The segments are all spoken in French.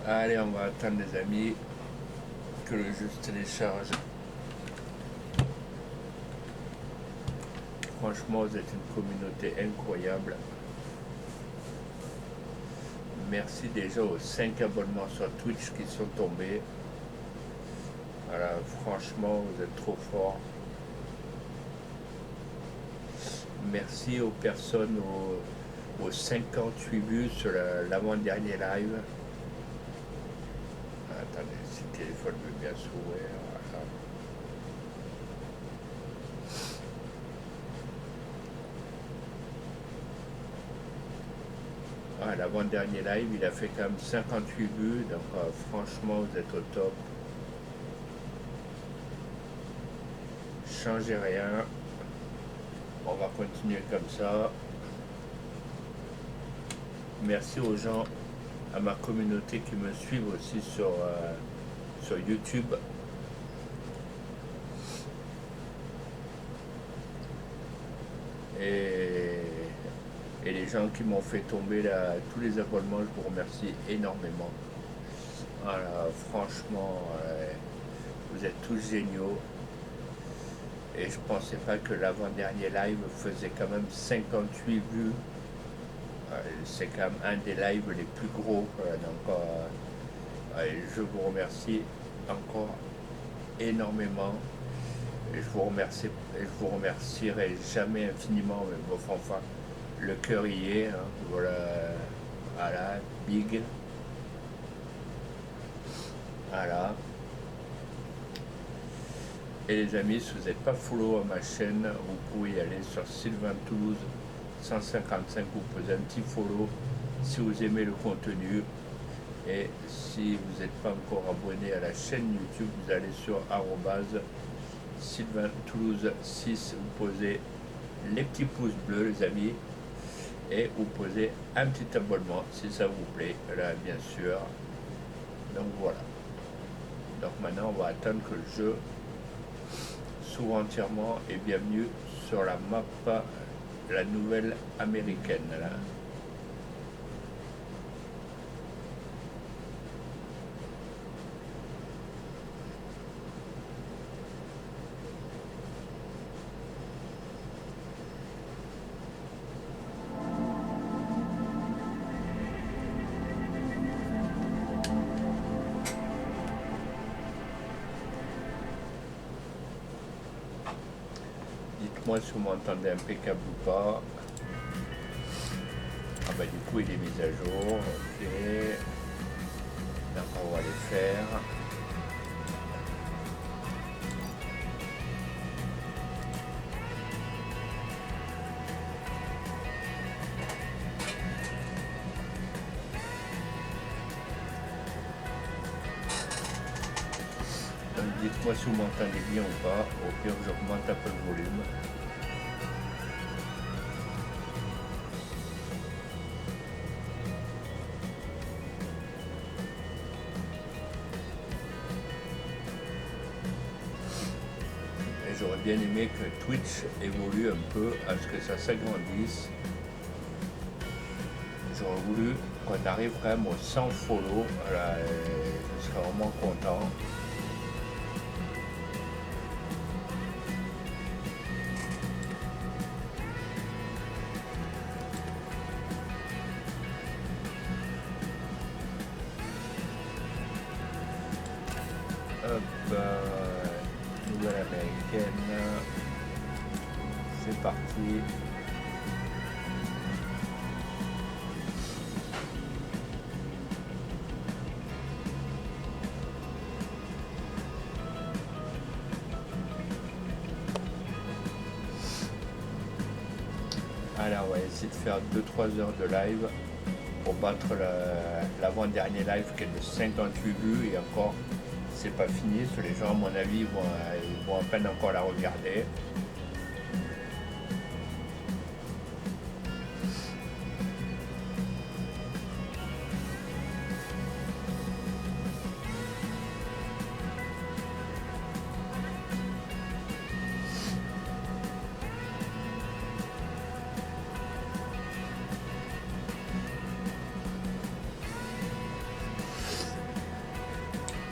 Allez, on va attendre les amis que le jeu se télécharge. Franchement, vous êtes une communauté incroyable. Merci déjà aux 5 abonnements sur Twitch qui sont tombés. Voilà, franchement, vous êtes trop forts. Merci aux personnes aux 58 vues sur l'avant-dernier live. Attendez, si le téléphone veut bien s'ouvrir. Voilà. Ah, l'avant-dernier live, il a fait quand même 58 vues, donc franchement, vous êtes au top. Changez rien. On va continuer comme ça. Merci aux gens, à ma communauté qui me suivent aussi sur YouTube. Et les gens qui m'ont fait tomber là, tous les abonnements, je vous remercie énormément. Voilà, franchement, vous êtes tous géniaux. Et je pensais pas que l'avant-dernier live faisait quand même 58 vues. C'est quand même un des lives les plus gros. Donc, je vous remercie encore énormément. Et je vous remercierai jamais infiniment, mais bon, enfin, le cœur y est. Hein, voilà, big. Voilà. Et les amis, si vous n'êtes pas follow à ma chaîne, vous pouvez y aller sur Sylvain Toulouse 155, vous posez un petit follow si vous aimez le contenu. Et si vous n'êtes pas encore abonné à la chaîne YouTube, vous allez sur Sylvain Toulouse 6, vous posez les petits pouces bleus les amis, et vous posez un petit abonnement si ça vous plaît, là bien sûr. Donc voilà. Donc maintenant on va attendre que le jeu s'ouvre entièrement, et bienvenue sur la map, la nouvelle américaine là. Dites-moi si vous m'entendez impeccable ou pas. Ah bah du coup il est mis à jour, ok. Donc on va les faire. Donc dites-moi si vous m'entendez bien ou pas, au pire j'augmente un peu le volume. J'aurais bien aimé que Twitch évolue un peu à ce que ça s'agrandisse. J'aurais voulu qu'on arrive quand même aux 100 follow. Voilà, je serais vraiment content. Hop, nouvelle américaine. C'est parti. Alors on va essayer de faire 2-3 heures de live pour battre l'avant-dernier live qui est de 58 vues, et encore c'est pas fini, parce que les gens à mon avis ils vont à peine encore la regarder.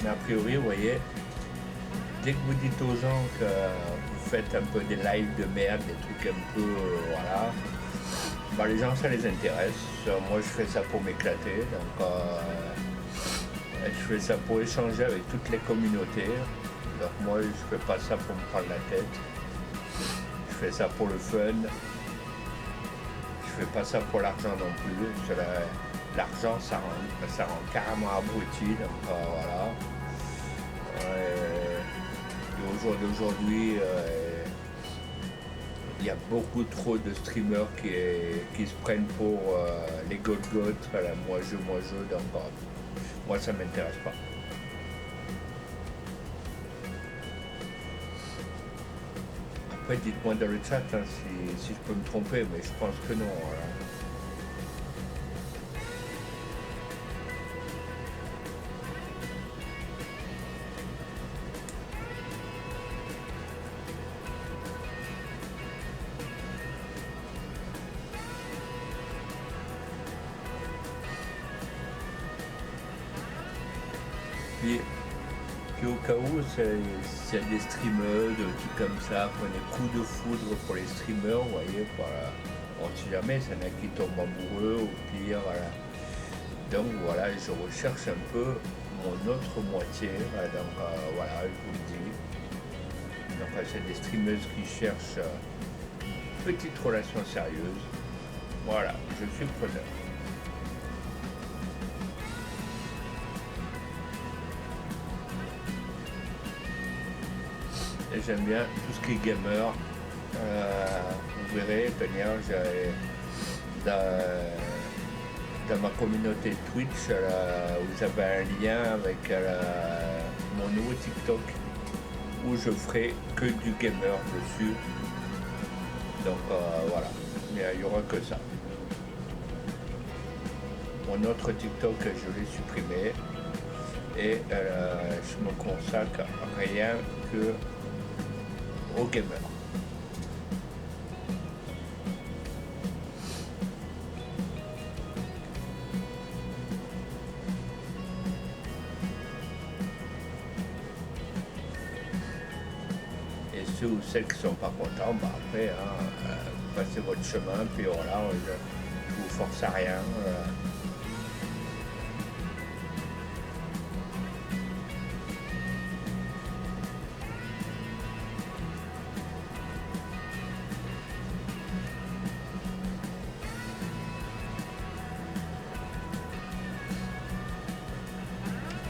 Mais a priori, vous voyez, dès que vous dites aux gens que vous faites un peu des lives de merde, des trucs un peu, voilà, bah, les gens, ça les intéresse. Moi, je fais ça pour m'éclater. Donc, je fais ça pour échanger avec toutes les communautés. Donc, moi, je fais pas ça pour me prendre la tête. Je fais ça pour le fun. Je fais pas ça pour l'argent non plus. L'argent, ça rend carrément abruti. Donc, voilà. Et au jour d'aujourd'hui, il y a beaucoup trop de streamers qui se prennent pour les Golgoth, moi je, donc moi ça m'intéresse pas. Après dites-moi dans le chat hein, si je peux me tromper, mais je pense que non. Voilà. Puis au cas où, s'il y a des streamers, des trucs comme ça, prenez coups de foudre pour les streamers, vous voyez, voilà. On ne sait jamais, ça y en a qui tombent amoureux, au pire, voilà. Donc voilà, je recherche un peu mon autre moitié, donc voilà, je vous le dis. Donc c'est des streameuses qui cherchent une petite relation sérieuse. Voilà, je suis preneur. Et j'aime bien tout ce qui est gamer. Vous verrez, dans ma communauté Twitch, vous avez un lien avec mon nouveau TikTok où je ferai que du gamer dessus. Donc voilà, mais il n'y aura que ça. Mon autre TikTok, je l'ai supprimé et je me consacre à rien que aux gamers. Et ceux ou celles qui ne sont pas contents, bah après, hein, passez votre chemin, puis voilà, je vous force à rien.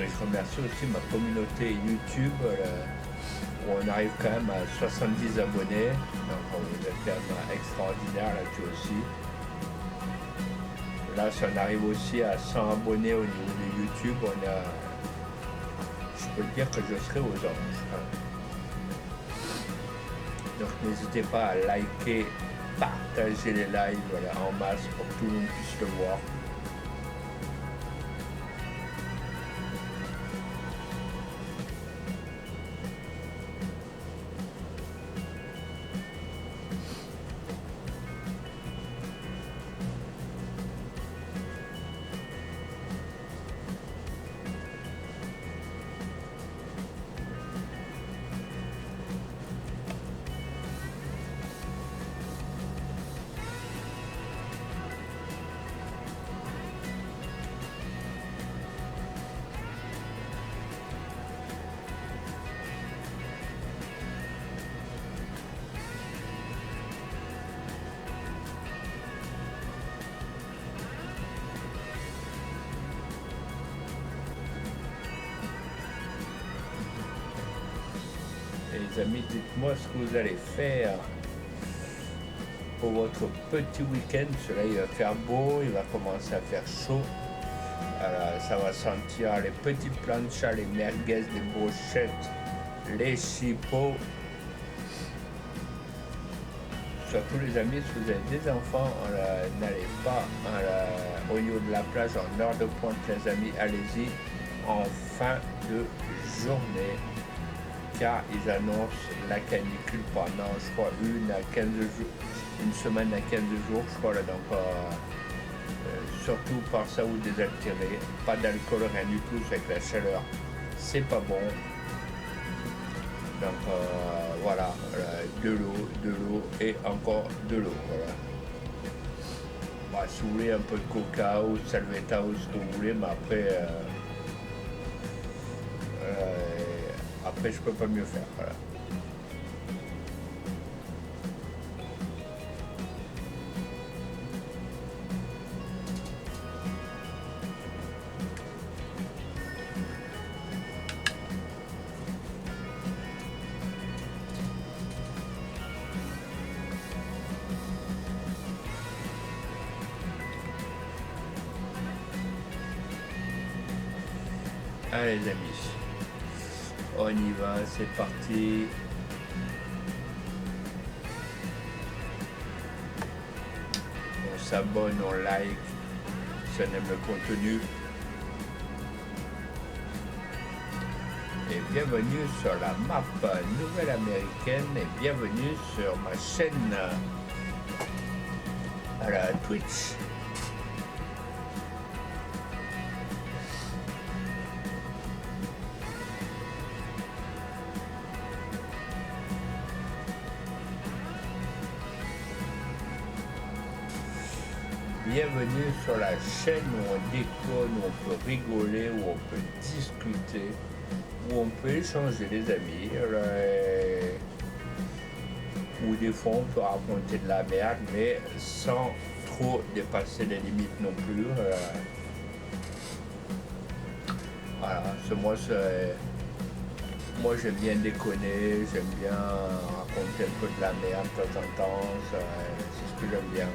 Et je remercie aussi ma communauté YouTube où on arrive quand même à 70 abonnés. Donc vous êtes quand même extraordinaire là-dessus aussi. Là, si on arrive aussi à 100 abonnés au niveau de YouTube, je peux dire que je serai aux anges. Donc n'hésitez pas à liker, partager les lives voilà, en masse pour que tout le monde puisse le voir. Les amis, dites-moi ce que vous allez faire pour votre petit week-end. Cela, il va faire beau, il va commencer à faire chaud. Alors, ça va sentir les petits planchas, les merguez, les brochettes, les chipots. Surtout les amis, si vous avez des enfants, n'allez pas au niveau de la plage en heure de pointe, les amis, allez-y en fin de journée. Car ils annoncent la canicule pendant, je crois, une semaine à 15 jours, je crois, là, donc surtout par ça vous désaltérer, pas d'alcool, rien du tout, avec la chaleur, c'est pas bon. Donc voilà, de l'eau et encore de l'eau. Voilà. Bah, si vous voulez un peu de coca ou de salvetta ou ce que vous voulez, mais après je peux pas mieux faire. Voilà. Allez les amis, on y va, c'est parti. On s'abonne, on like, si on aime le contenu. Et bienvenue sur la map nouvelle américaine et bienvenue sur ma chaîne à la Twitch. Bienvenue sur la chaîne où on déconne, où on peut rigoler, où on peut discuter, où on peut échanger les amis, où des fois on peut raconter de la merde, mais sans trop dépasser les limites non plus. Voilà, moi j'aime bien déconner, j'aime bien raconter un peu de la merde de temps en temps, c'est ce que j'aime bien.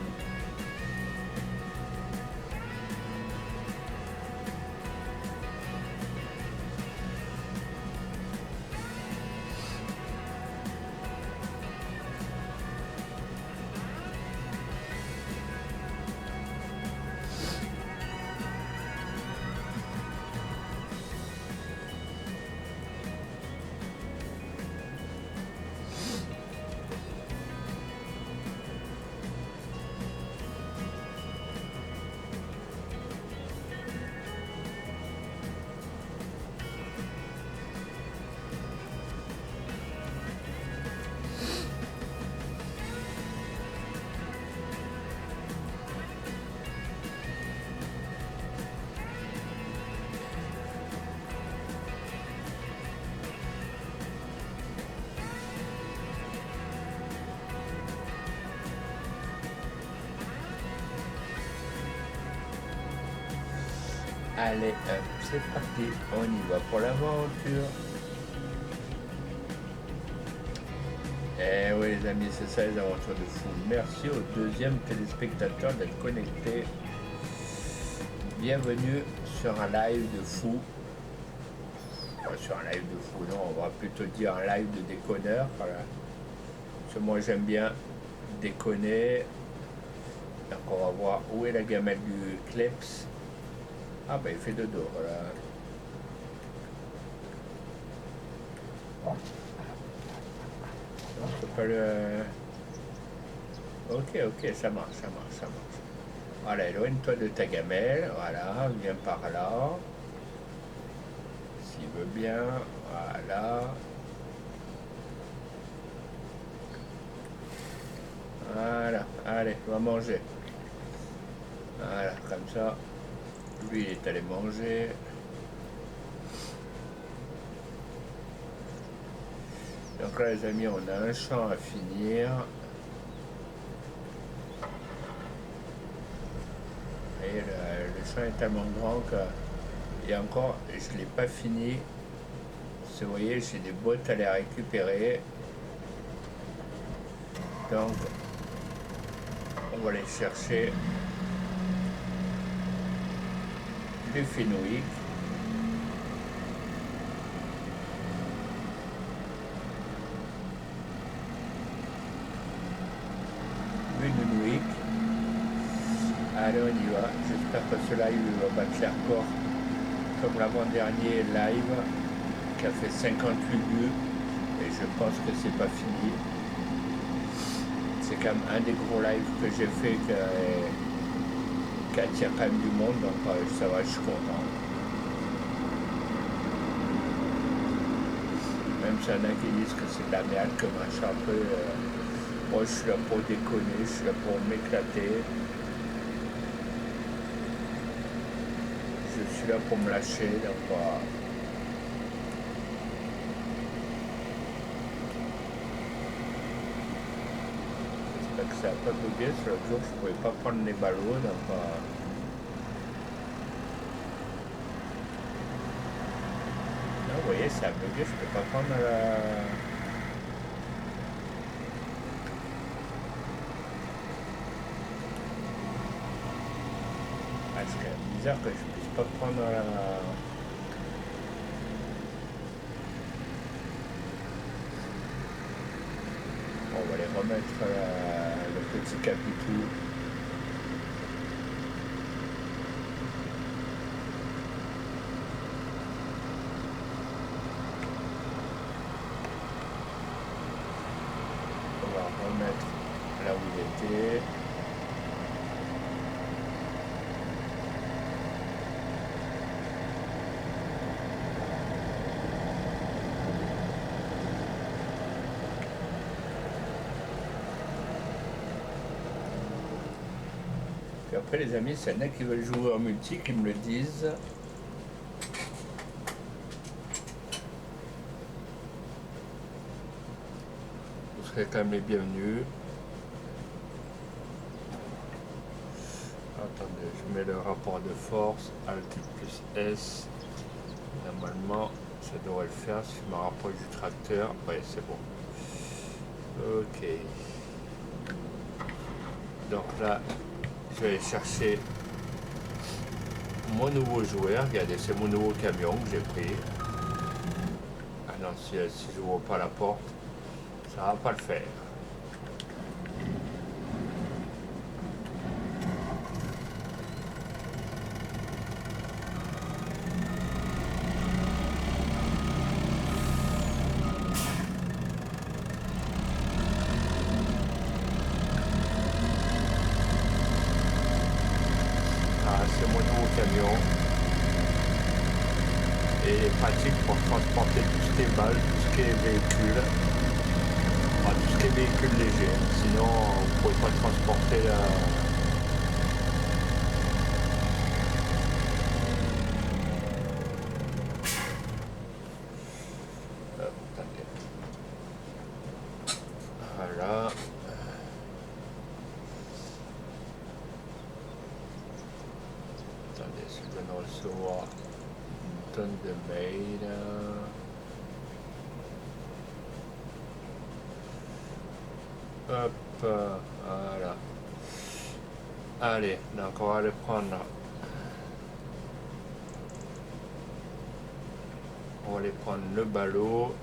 Allez, c'est parti, on y va pour l'aventure. Eh oui les amis, c'est ça les aventures de fou. Merci au deuxième téléspectateur d'être connecté. Bienvenue sur un live de fou. Sur un live de fou, non, on va plutôt dire un live de déconneur. Voilà. Parce que moi j'aime bien déconner. Donc on va voir où est la gamelle du Kleps. Ah bah il fait dodo, voilà. Non, c'est pas le... Ok, ça marche. Voilà, éloigne-toi de ta gamelle, voilà, viens par là. S'il veut bien, voilà. Voilà, allez, va manger. Voilà, comme ça. Lui, il est allé manger. Donc là, les amis, on a un champ à finir. Et le champ est tellement grand que... Et encore, je ne l'ai pas fini. Vous voyez, j'ai des bottes à les récupérer. Donc, on va aller chercher du fenouil. Du Nunwick. Allez, on y va. J'espère que ce live va battre les records comme l'avant-dernier live qui a fait 58 vues. Et je pense que c'est pas fini. C'est quand même un des gros lives que j'ai fait qui attire quand même du monde, donc ça va, je suis content. même s'il y en a qui disent que c'est de la merde, que machin un peu. Moi je suis là pour déconner, je suis là pour m'éclater. Je suis là pour me lâcher, donc voilà. J'espère que ça n'a pas bugué, sur l'autre jour je ne pouvais pas prendre les ballots, donc là, vous voyez, ça a bugué, je ne peux pas prendre la... Ah, c'est quand même bizarre que je ne puisse pas prendre la... Bon, on va aller remettre le petit capitou. On va remettre là où il était. Puis après les amis, s'il y en a qui veulent jouer en multi, qui me le disent. Vous serez quand même les bienvenus. Attendez, je mets le rapport de force, Alt plus S. Normalement, ça devrait le faire si je me rapproche du tracteur. Ouais, c'est bon. Ok. Donc là, je vais aller chercher mon nouveau joueur. Regardez, c'est mon nouveau camion que j'ai pris. Ah non, si je n'ouvre pas la porte, ça va pas le faire. Ah, c'est mon nouveau camion. Et il est pratique pour transporter tout ce qui est balles, tout ce qui est véhicule. Enfin, tout ce qui est véhicule léger. Sinon, vous ne pouvez pas transporter la... Attendez. Voilà. Attendez, si je viens de recevoir une tonne de mails. Hop, voilà. Allez, donc on va aller prendre. On va aller prendre le ballot.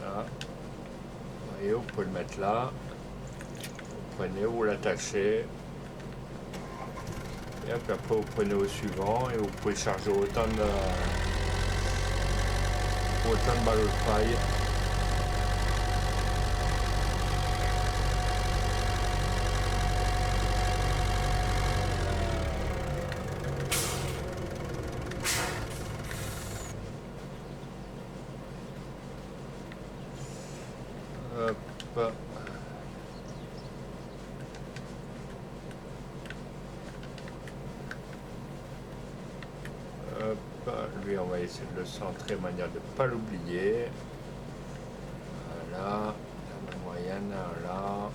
Là. Vous voyez, vous pouvez le mettre là. Vous prenez, vous l'attachez. Et puis après vous prenez au suivant et vous pouvez charger autant de ballots de paille. Hop. Lui, on va essayer de le centrer de manière de ne pas l'oublier. Voilà, la moyenne, là.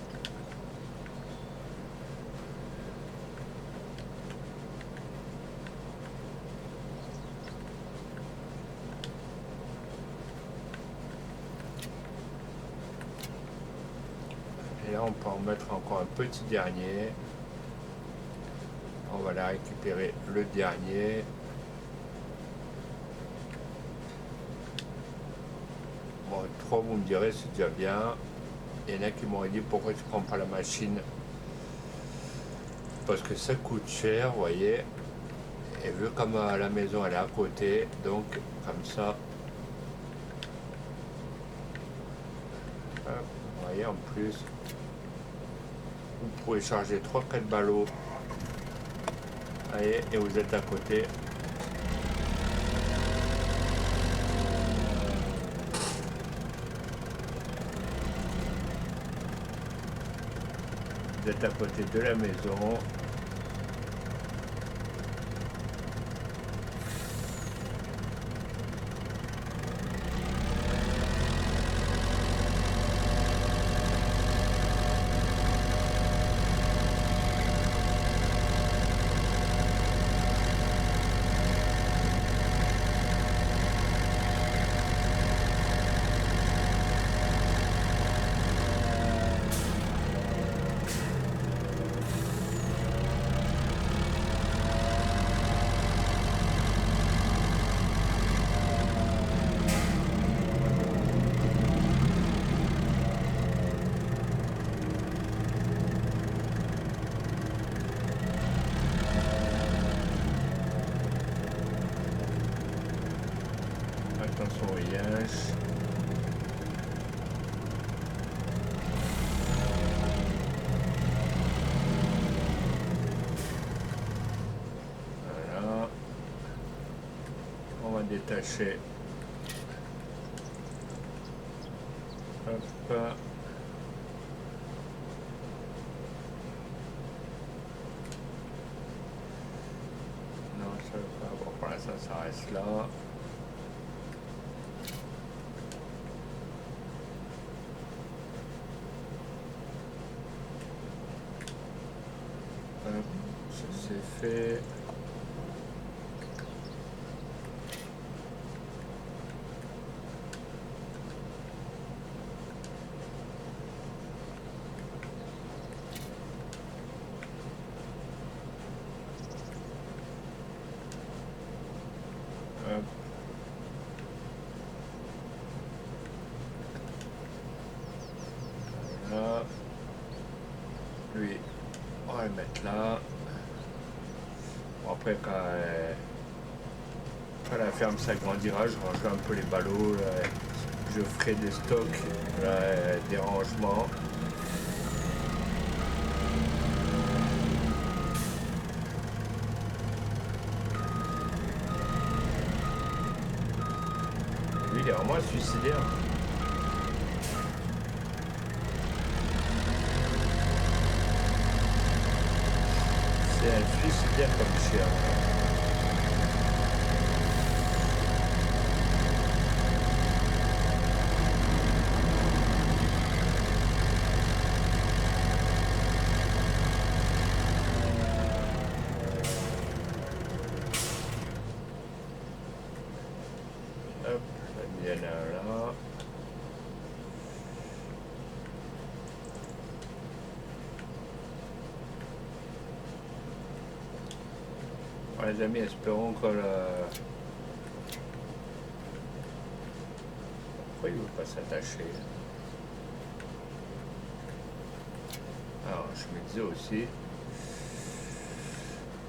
Et là, on peut en mettre encore un petit dernier. On va la récupérer le dernier. Bon, 3, vous me direz, c'est déjà bien. Il y en a qui m'auraient dit pourquoi tu prends pas la machine. Parce que ça coûte cher, vous voyez. Et vu comme la maison elle est à côté, donc comme ça. Hop, voyez, en plus, vous pouvez charger 3-4 ballots. Voyez, et vous êtes à côté. Vous êtes à côté de la maison. Attention au yinche. Voilà. On va détacher. Hop. Non, ça veut pas. Bon, pour l'instant, ça reste là. Ça c'est fait. Hop. Voilà. Lui, on va le mettre là. Bon, après, quand la ferme s'agrandira, je rangerai un peu les ballots. Là. Je ferai des stocks, là, des rangements. Lui, il est vraiment suicidaire. C'est un suicidaire comme chien. Hop, ça vient là. Bon, les amis, espérons que pourquoi il ne veut pas s'attacher? Alors, je me disais aussi,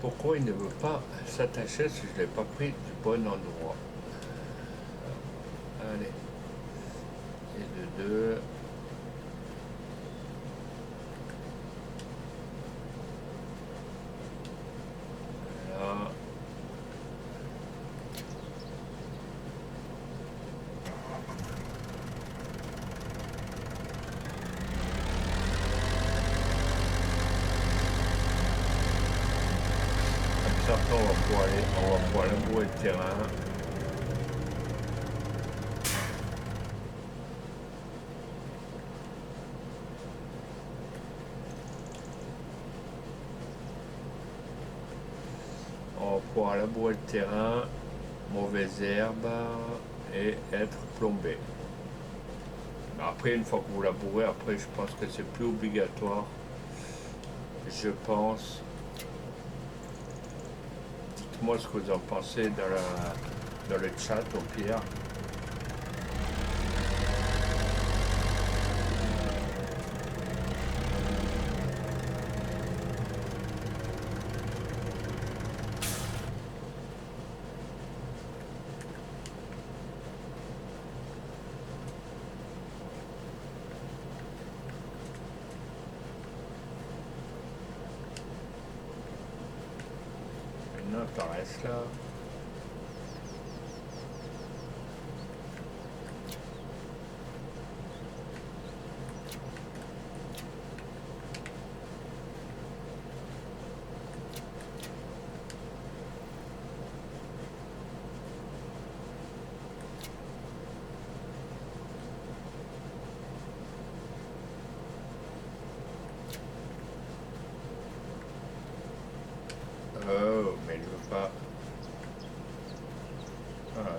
pourquoi il ne veut pas s'attacher si je ne l'ai pas pris du bon endroit? Allez, et de deux. Voilà. Comme ça, après, on va pouvoir labourer le terrain. On va pouvoir labourer le terrain, mauvaises herbes et être plombé. Après, une fois que vous labourez, après, je pense que c'est plus obligatoire. Je pense. Dites-moi ce que vous en pensez dans le chat au pire. t'en reste là. Oh, mais je veux pas. Voilà.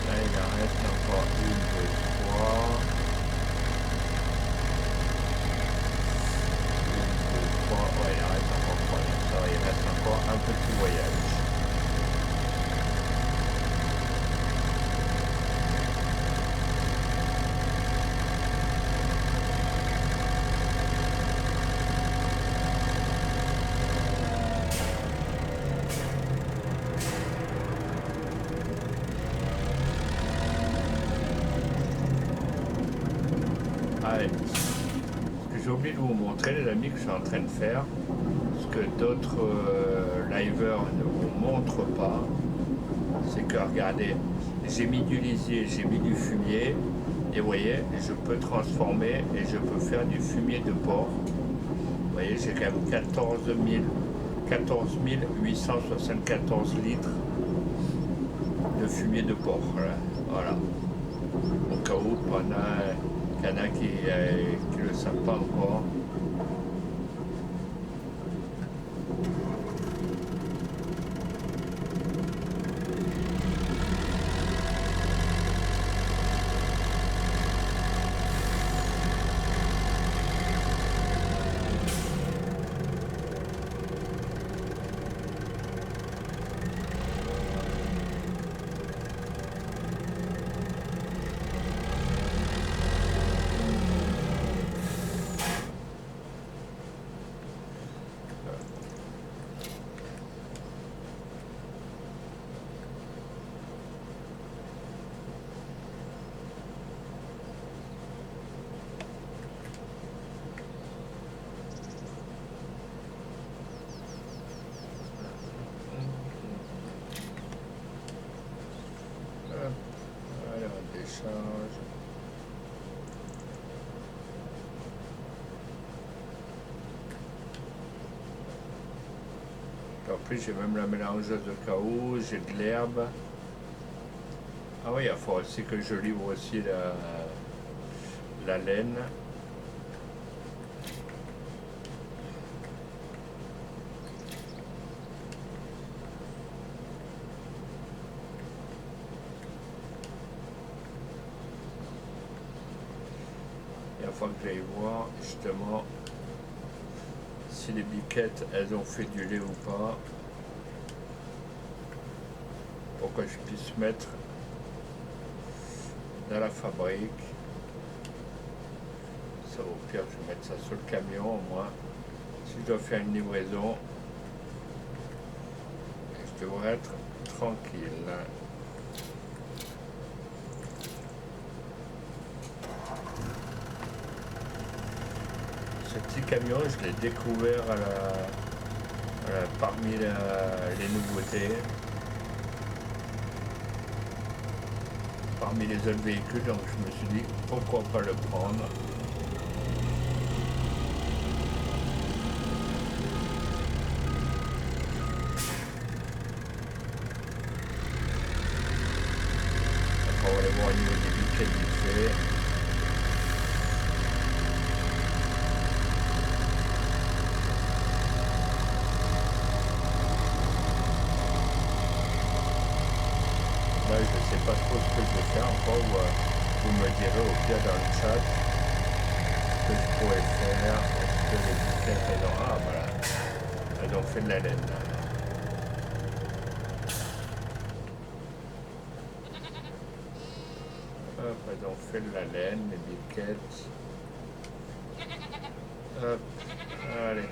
Là, il en reste encore une, deux, trois. Une, deux, trois. Ouais, il en reste encore trois. Ça, il reste encore un petit voyage. Allez. Ce que j'ai oublié de vous montrer, les amis, que je suis en train de faire, ce que d'autres liveurs ne vous montrent pas, c'est que regardez, j'ai mis du lisier, j'ai mis du fumier, et vous voyez, je peux transformer et je peux faire du fumier de porc. Vous voyez, j'ai quand même 14 874 litres de fumier de porc. Voilà. Au cas où, il y en a qui ne le savent pas encore. Allez, on décharge. En plus, j'ai même la mélangeuse de caoutchouc, j'ai de l'herbe. Ah oui, il faut aussi que je livre aussi la laine. Il faut que j'aille voir justement si les biquettes elles ont fait du lait ou pas, pour que je puisse mettre dans la fabrique. Ça, au pire, je vais mettre ça sur le camion au moins. Si je dois faire une livraison, je devrais être tranquille. Ce petit camion, je l'ai découvert parmi les nouveautés, parmi les autres véhicules, donc je me suis dit pourquoi pas le prendre. On va aller voir au niveau des biquettes vite fait. Là, je ne sais pas trop ce que je vais faire encore, vous me direz au pire dans le chat ce que je pourrais faire. Est-ce que les biquettes, elles ont... Ah, voilà, elles ont fait de la laine. Hop, elles ont fait de la laine, les biquettes. Hop, allez.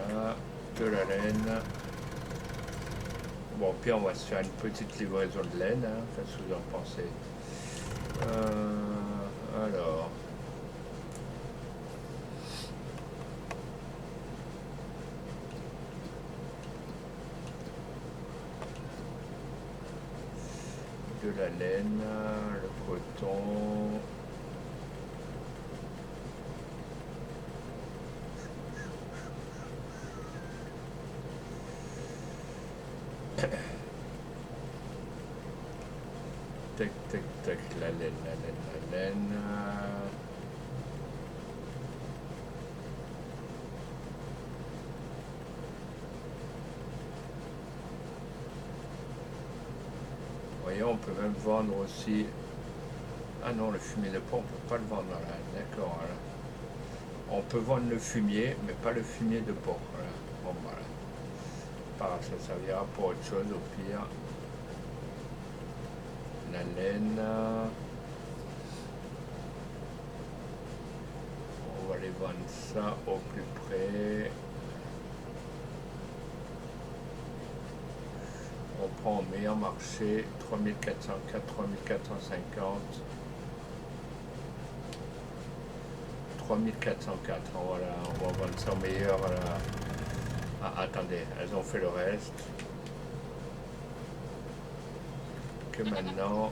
Voilà. laine. Bon, puis on va se faire une petite livraison de laine, hein, qu'est-ce que vous en pensez? Alors. De la laine, le coton. Tac, tac, tac, la laine, la laine, la laine. Vous voyez, on peut même vendre aussi. Ah non, le fumier de porc, on ne peut pas le vendre là. D'accord. Voilà. On peut vendre le fumier, mais pas le fumier de porc. Voilà. Bon, voilà. Ça servira pour autre chose au pire. La laine. On va aller vendre ça au plus près. On prend au meilleur marché 3404, 3450, 3404. Voilà, on va vendre ça au meilleur. Ah, attendez, elles ont fait le reste. Que maintenant.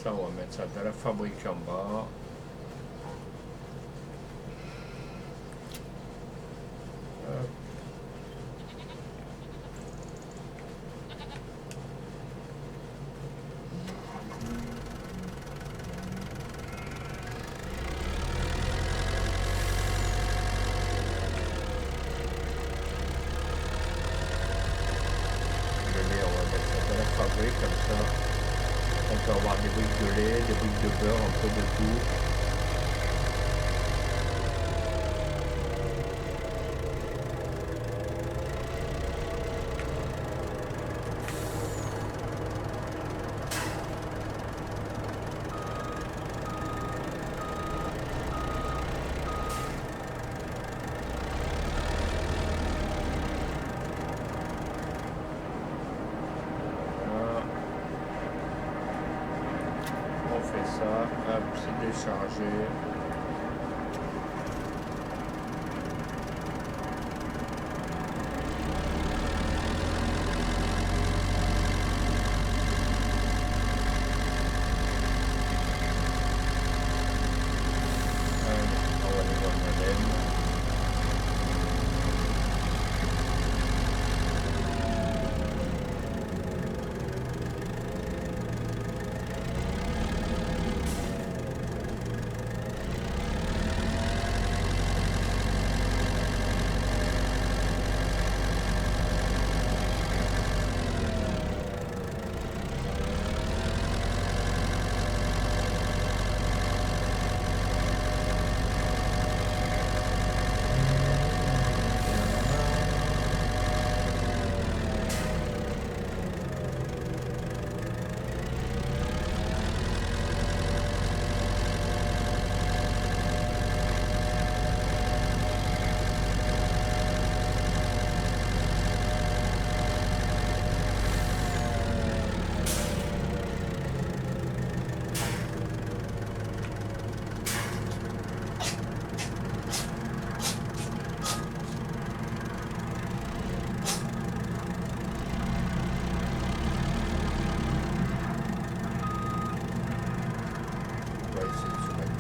Ça, on va mettre ça dans la fabrique en bas. Comme ça, on peut avoir des briques de lait, des briques de beurre, un peu de tout. Hop, c'est déchargé. On va aller voir la laine.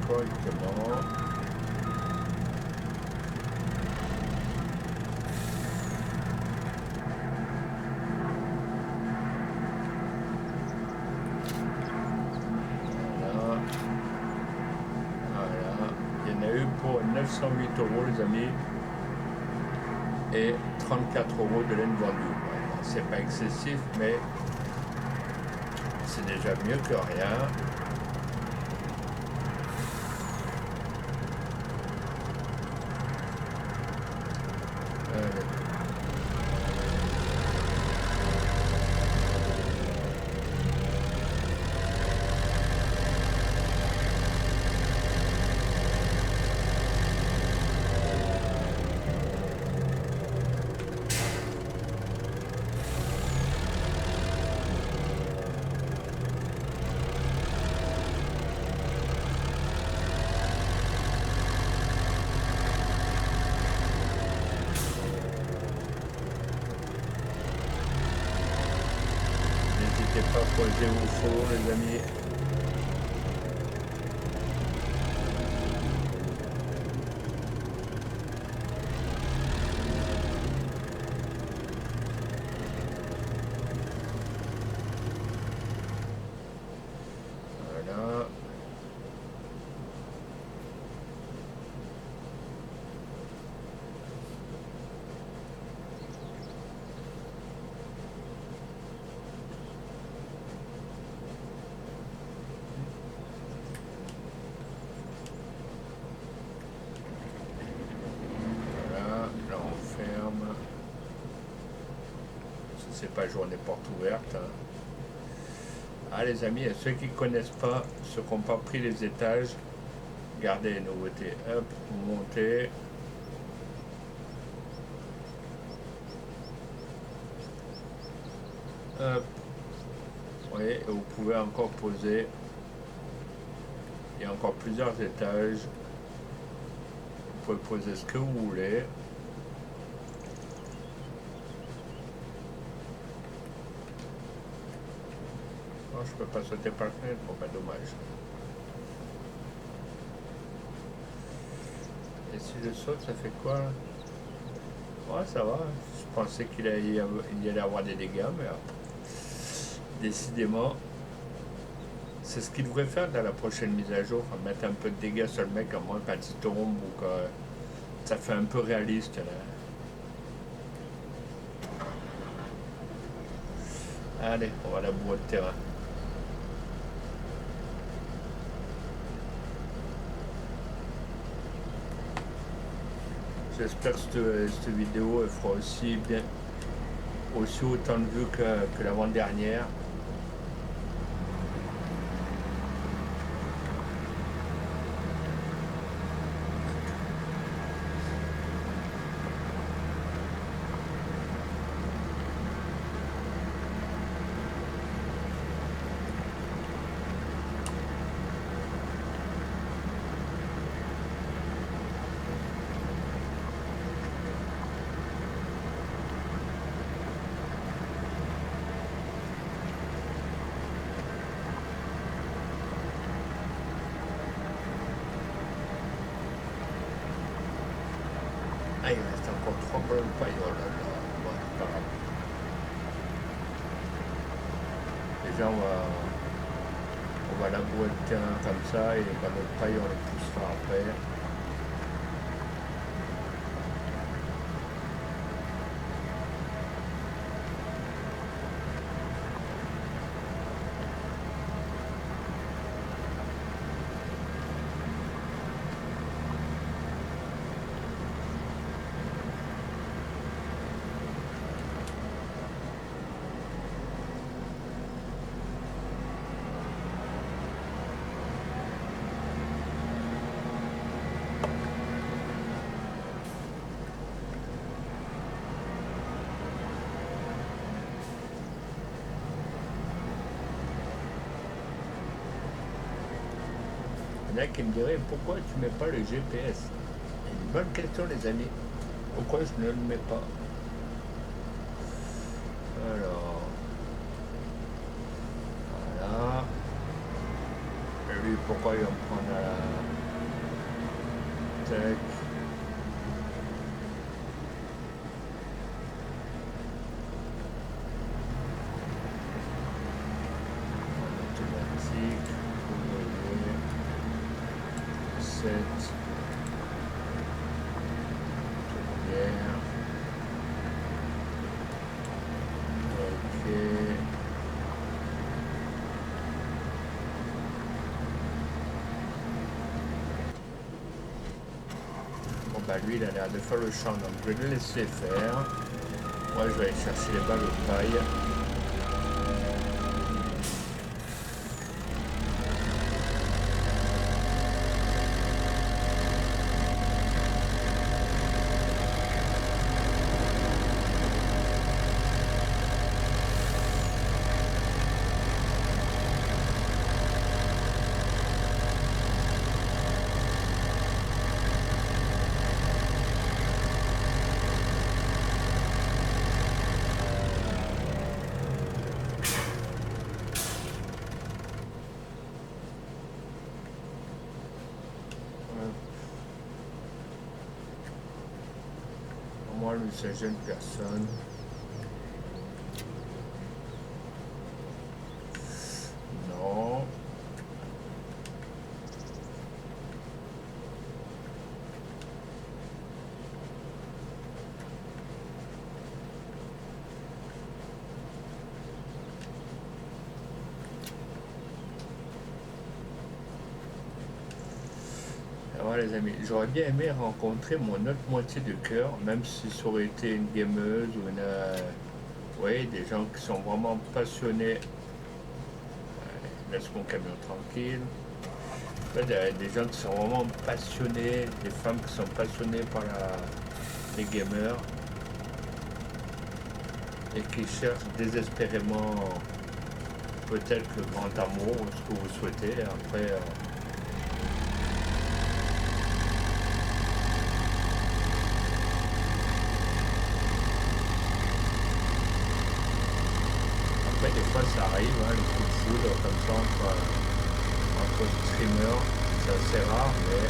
Correctement. Voilà. Il y en a eu pour 908 € les amis et 34 € de laine vendue. Voilà. C'est pas excessif mais c'est déjà mieux que rien. n'hésitez pas à poser vos fours, les amis. Voilà. Là on ferme. Si c'est pas journée porte ouverte. Hein. Ah les amis, ceux qui ne connaissent pas, ceux qui n'ont pas pris les étages, regardez les nouveautés. Hop, vous montez. Hop. Oui, et vous pouvez encore poser. Il y a encore plusieurs étages. Vous pouvez poser ce que vous voulez. Non, je peux pas sauter par la fenêtre, bon bah dommage. Et si je saute, ça fait quoi là? Ouais, ça va. Je pensais qu'il allait avoir des dégâts, mais décidément, c'est ce qu'il devrait faire dans la prochaine mise à jour, mettre un peu de dégâts sur le mec, à moins quand il tombe ou quand ça fait un peu réaliste là. Allez, on va la bourre de terrain. J'espère que cette vidéo elle fera aussi bien, aussi autant de vues que l'avant-dernière. Ah, il reste encore 3 bonnes pailloles là. Bon, c'est pas grave. Déjà, on va labourer le terrain comme ça et les panneaux de paille, on les poussera après. Il y en a qui me diraient pourquoi tu mets pas le GPS. Une bonne question les amis. Pourquoi je ne le mets pas? Alors. Voilà. Et lui pourquoi il va me prendre à la. Tac. Automatique. 7 tournière. Ok. Bon bah lui il a l'air de faire le champ, donc je vais le laisser faire. Moi je vais aller chercher les balles de paille. une cinquantaine de personnes. Non. Alors les amis, j'aurais bien aimé rencontrer mon autre moitié de cœur, même si ça aurait été une gameuse ou une... oui, des gens qui sont vraiment passionnés. Laisse mon camion tranquille. Des gens qui sont vraiment passionnés, des femmes qui sont passionnées par les gamers et qui cherchent désespérément peut-être le grand amour ou ce que vous souhaitez. Après des fois ça arrive, hein, le coup de foudre comme ça entre streamers, c'est assez rare, mais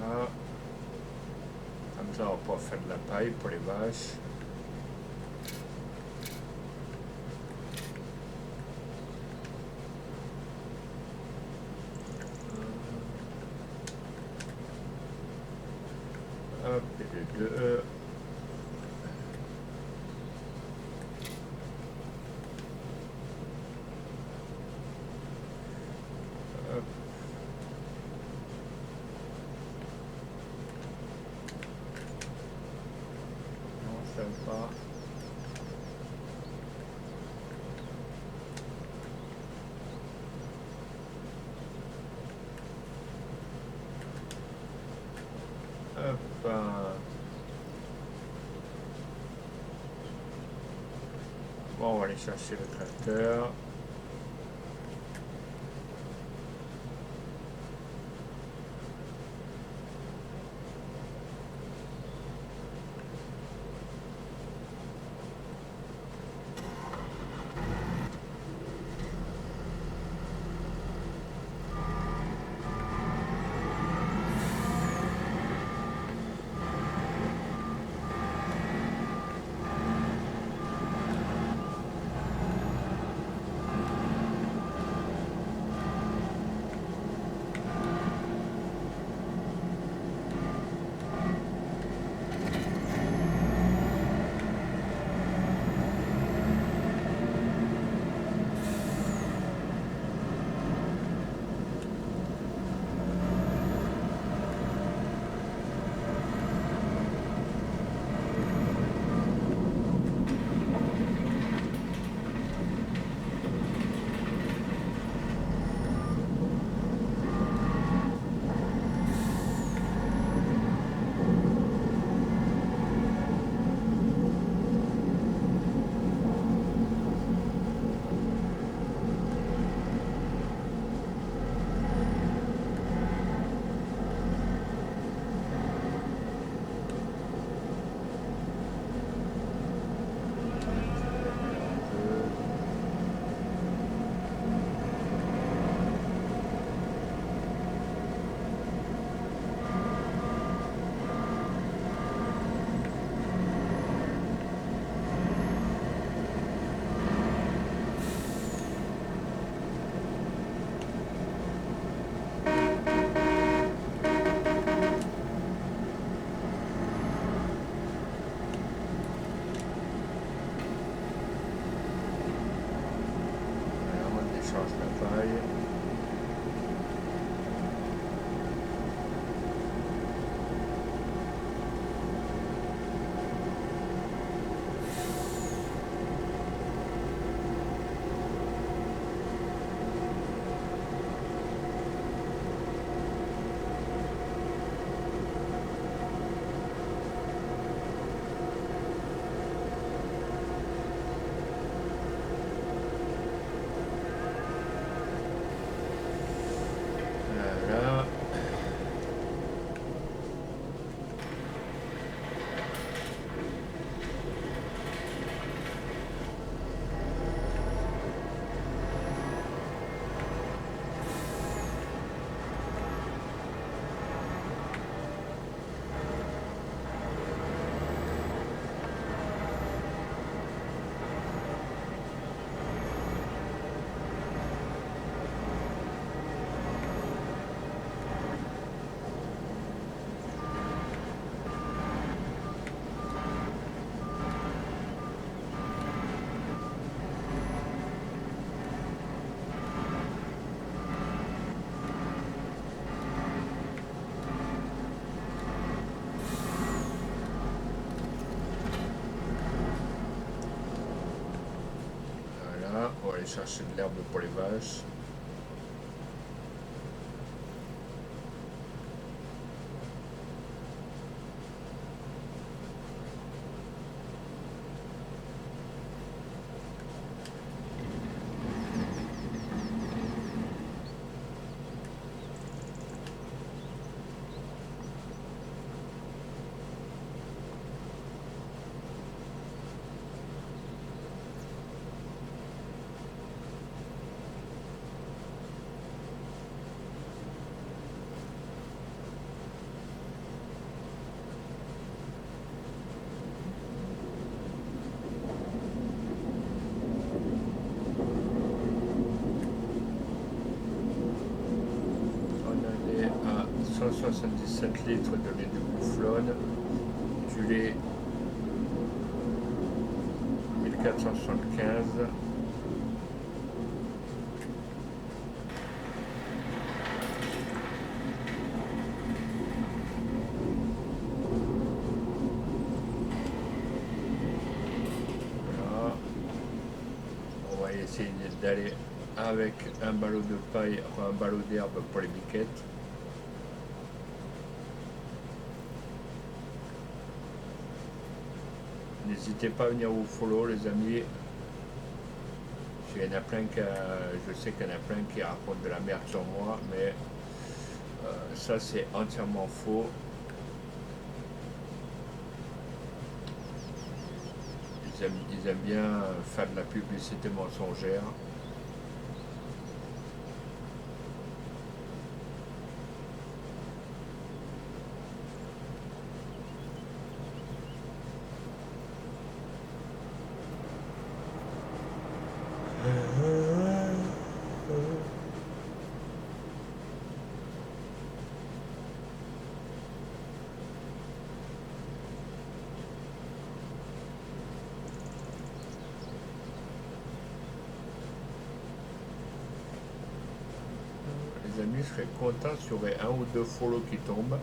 voilà. Comme ça on va pouvoir faire de la paille pour les vaches. Hop, et les deux. Hop. Non, ça va. Hop. Bon, on va aller chercher le tracteur. On va aller chercher de l'herbe pour les vaches. On est à 177 litres de lait de mouflone, du lait 1475. Voilà. On va essayer d'aller avec un ballot de paille, enfin un ballot d'herbe pour les biquettes. N'hésitez pas à venir au follow les amis. Il y en a plein je sais qu'il y en a plein qui racontent de la merde sur moi, mais ça c'est entièrement faux. Ils aiment bien faire de la publicité mensongère. Les amis, je serais content s'il y aurait un ou deux follow qui tombent.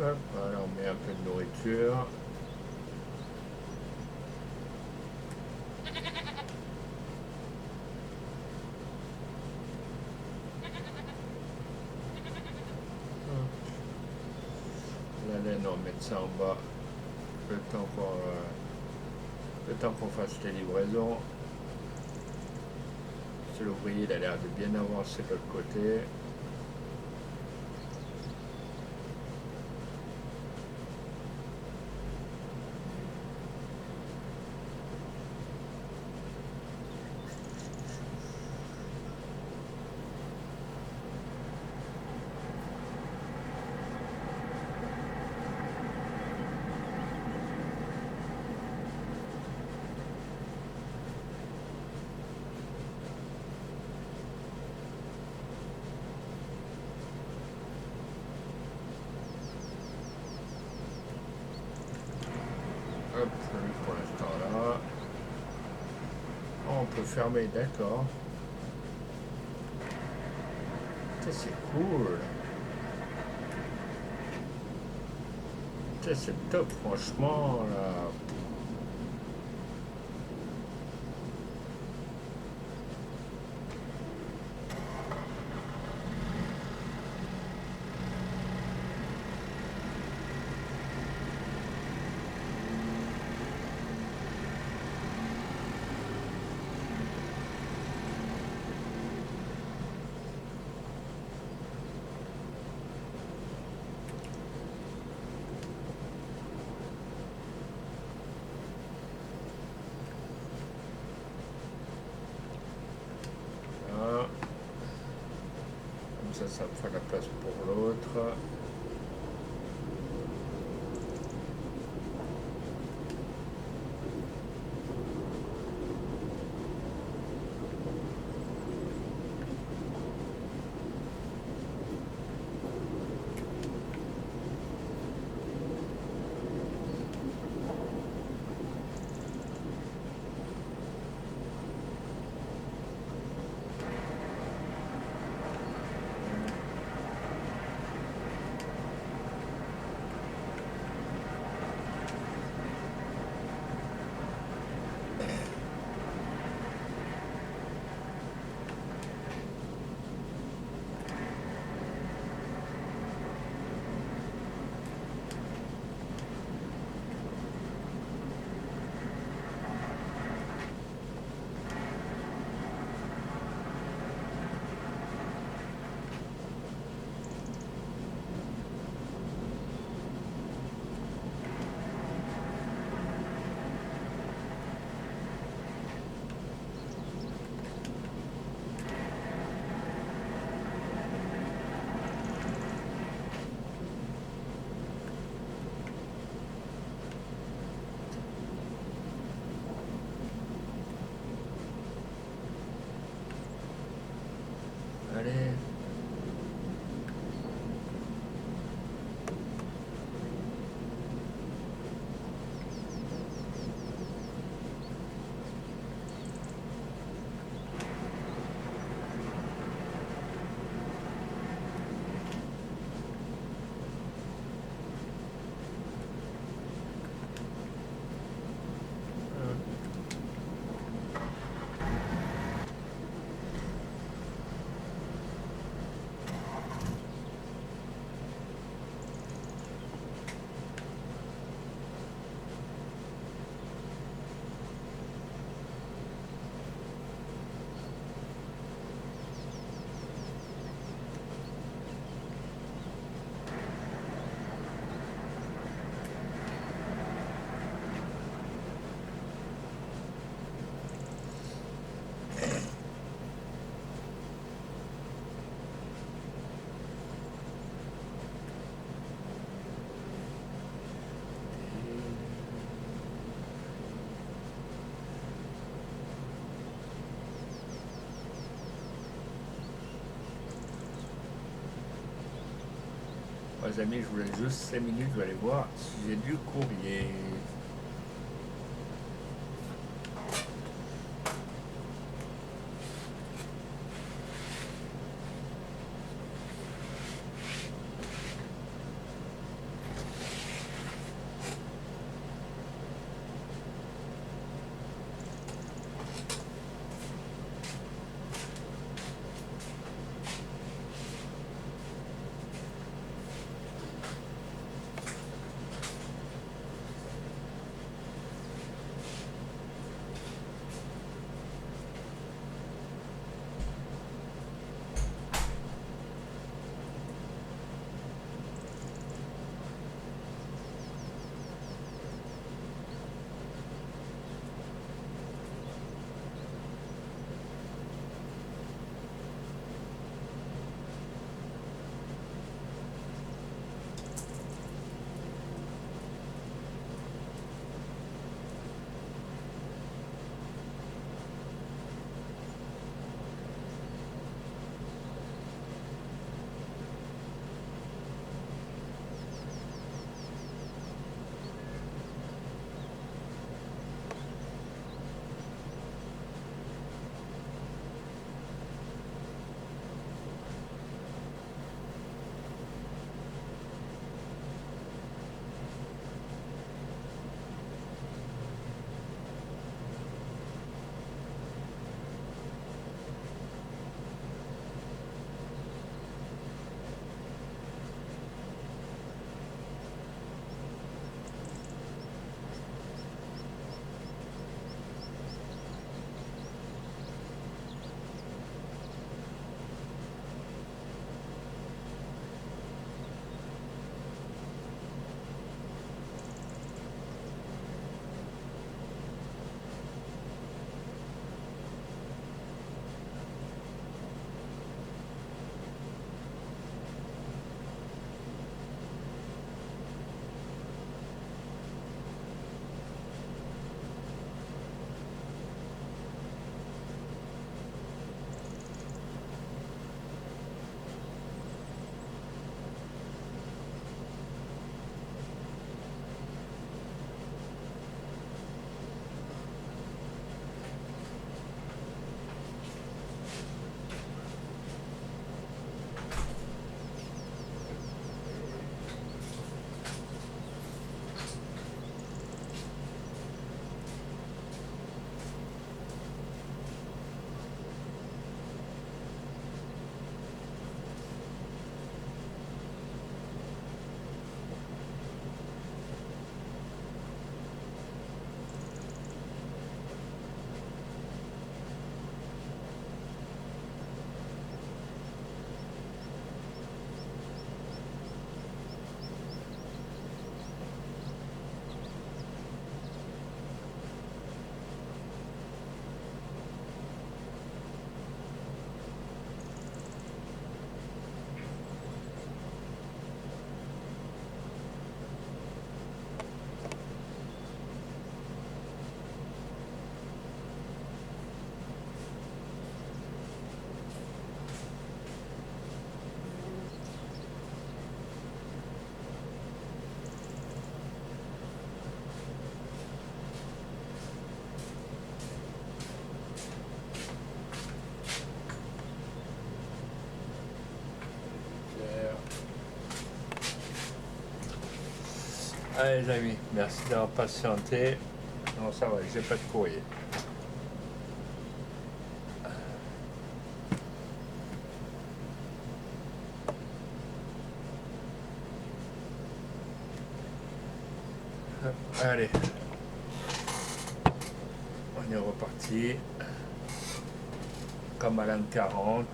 Hop, voilà, on met un peu de nourriture. La laine, on va mettre ça en bas. Le temps qu'on fasse les livraisons. C'est l'ouvrier, il a l'air de bien avancer de l'autre côté. Hop, lui pour l'instant là. Oh, on peut fermer, d'accord. C'est cool. C'est top, franchement là. Ça me fera la place pour l'autre. Les amis, je vous laisse juste 5 minutes, vous allez voir si j'ai du courrier. Allez les amis, merci d'avoir patienté. Non, ça va, j'ai pas de courrier. Allez, on est reparti. Comme à l'an 40.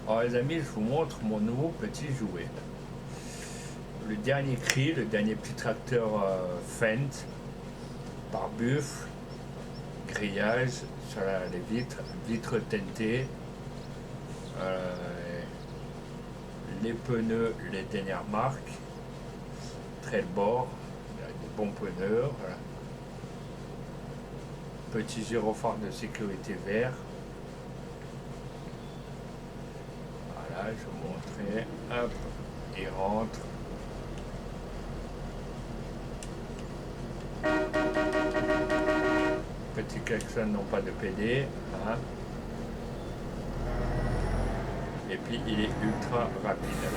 Alors les amis, je vous montre mon nouveau petit jouet. Le dernier cri, le dernier petit tracteur Fendt, pare-buffle, grillage sur les vitres teintées, les pneus, les dernières marques, trail bord, des bons pneus, voilà. Petit gyrophare de sécurité vert, voilà. Voilà, je vous montrer. Hop, il rentre. Petit klaxon, non pas de PD. Hein. Et puis il est ultra rapide.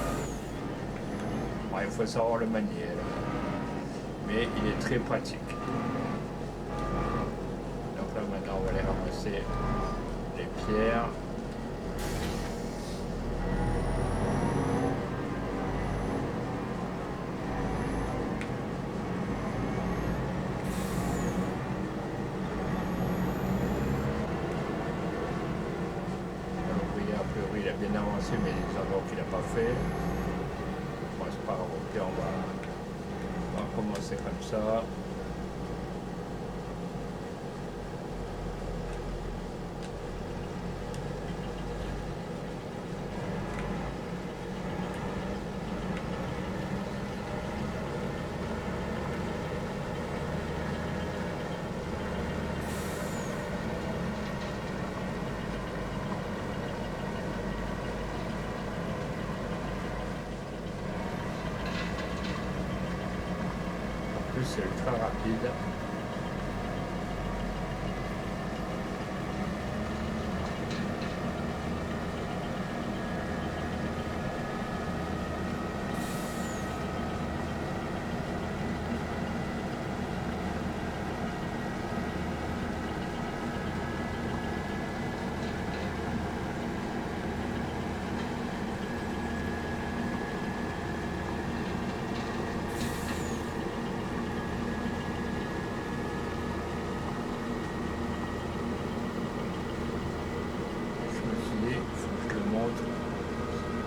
Bon, il faut savoir le manier. Mais il est très pratique. Donc là maintenant on va aller ramasser les pierres. Il a bien avancé, mais des endroits qu'il n'a pas fait. Bon, c'est pas grave, ok, on va commencer comme ça. C'est ultra rapide.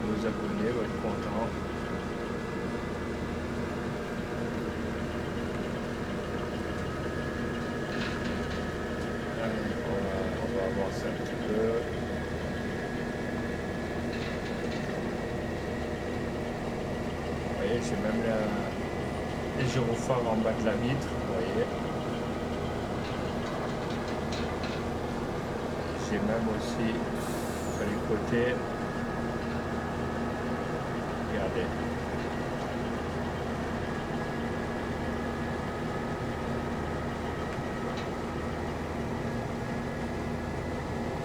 Vos abonnés vont être contents. Allez, on va avancer un petit peu. Vous voyez, j'ai même les gyrophares en bas de la vitre, vous voyez. J'ai même aussi sur les côtés. Regardez.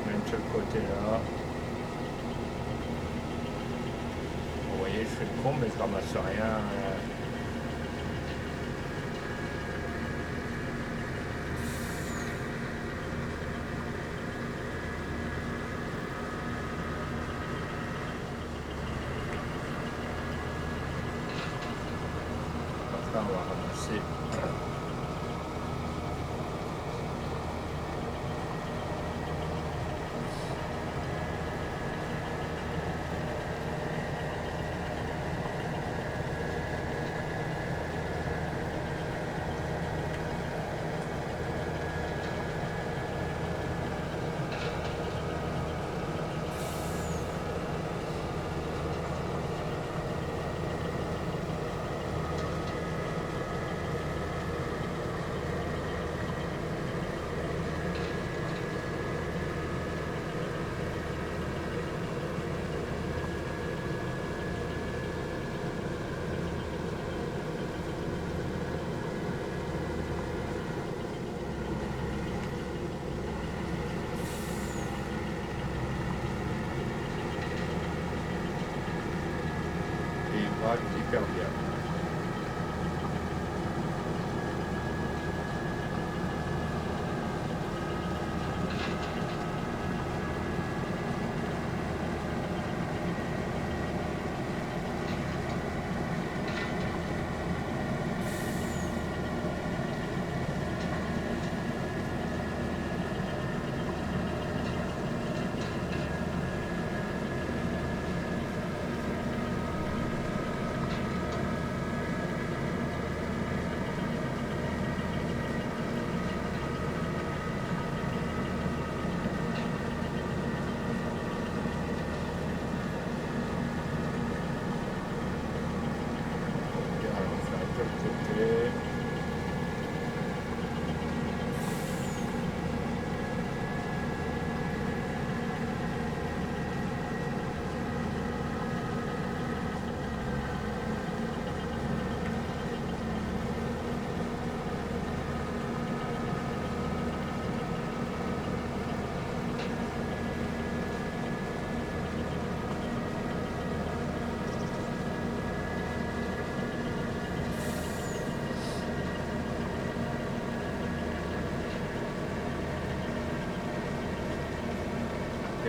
Même sur le côté là. Vous voyez, je fais le con, mais je ramasse rien. On va ramasser. Hyper bien.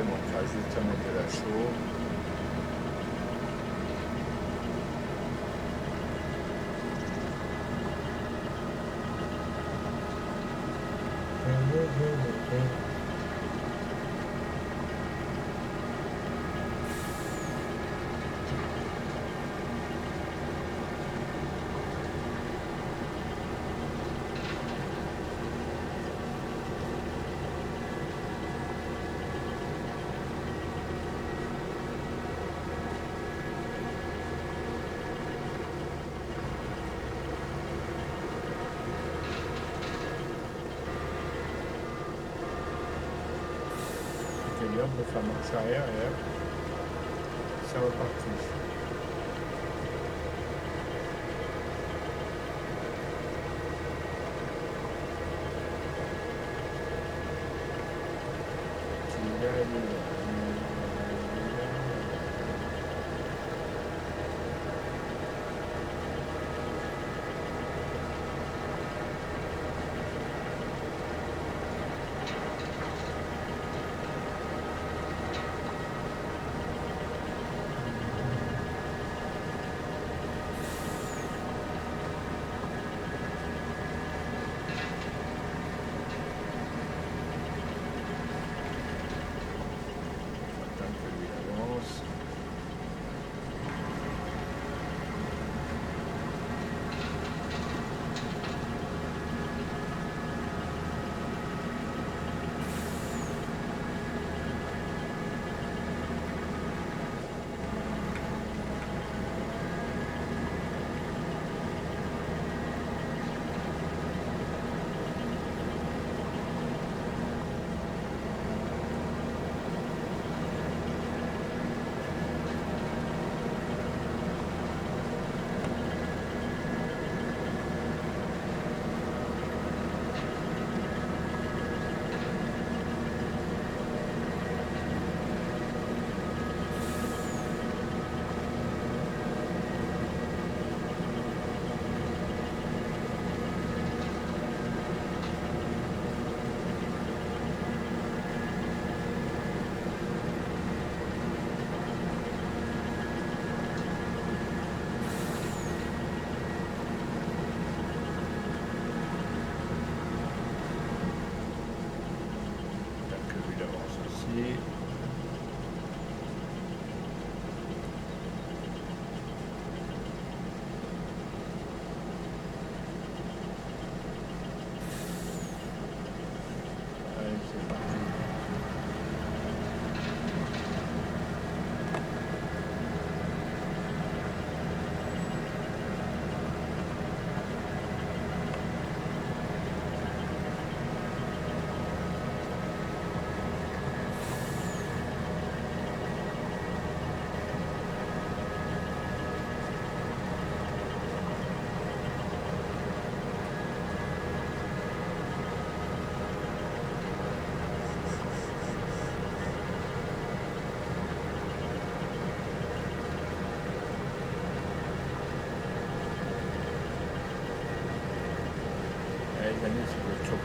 crème, on rajoute à mettre de la chaux. On peut faire marche arrière et hop, c'est reparti.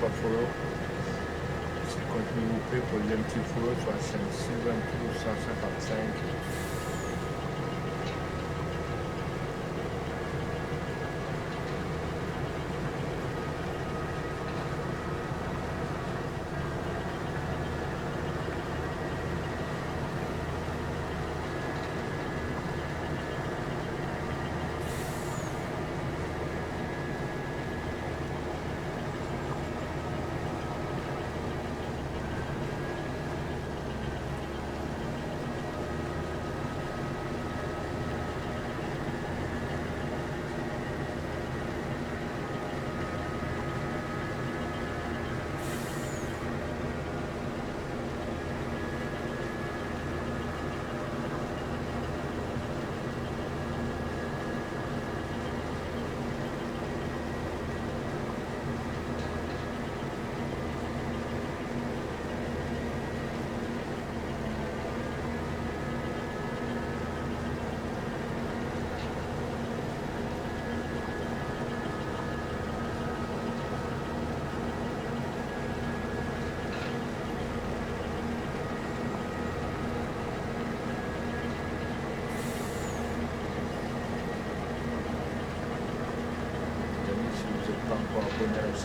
Pas follow. Si le contenu vous plaît, pour un petit follow sur la chaîne Sylvain Tour 155.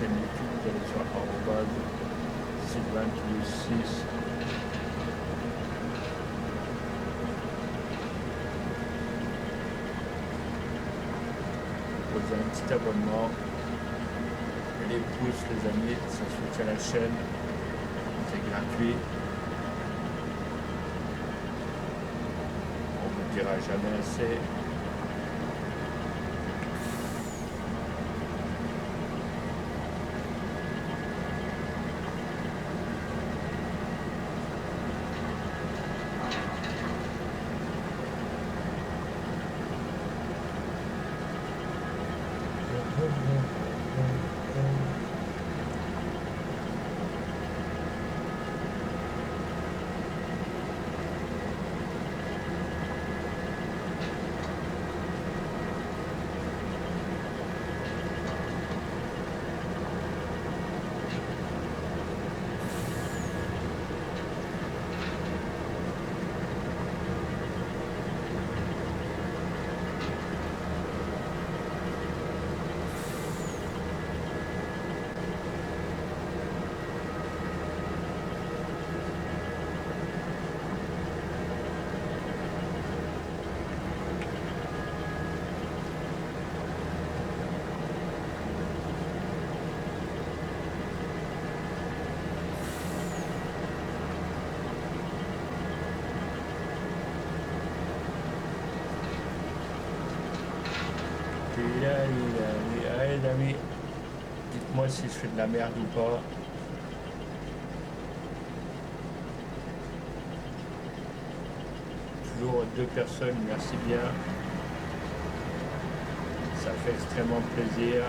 chaîne YouTube, vous allez sur @Sylvain6. Posez un petit abonnement, les pouces les amis, ça soutient la chaîne, c'est gratuit. On ne vous dira jamais assez. Allez les amis, dites-moi si je fais de la merde ou pas. Toujours 2 personnes, merci bien. Ça fait extrêmement plaisir.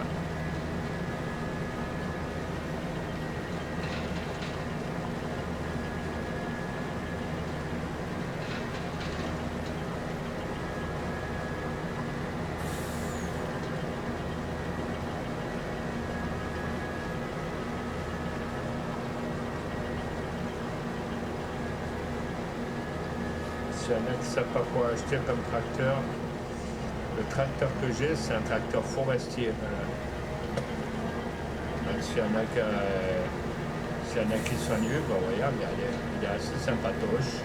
S'il y en a qui ne savent pas quoi acheter comme tracteur, le tracteur que j'ai, c'est un tracteur forestier. Voilà. Donc s'il y en a qui s'ennuient, ben regarde, il est assez sympatoche.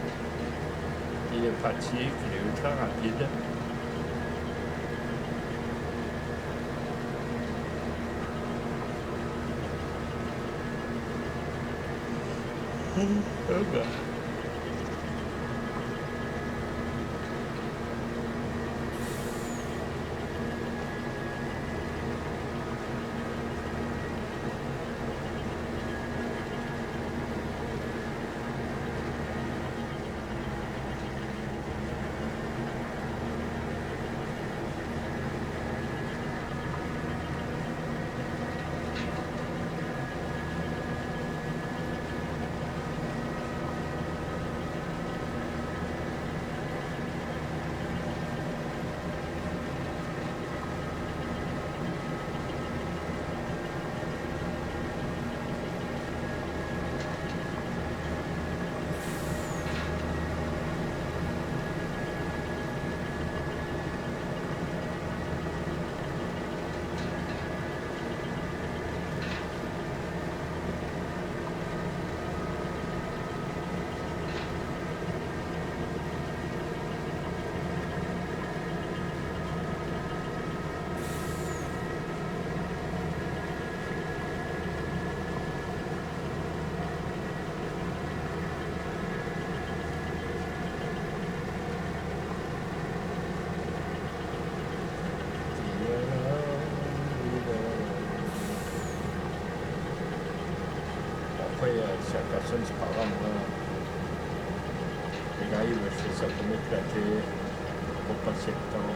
Il est pratique, il est ultra rapide. Ben. Après, si la personne, c'est pas grave, moi, les gars, je fais ça pour m'éclater, pour passer le temps.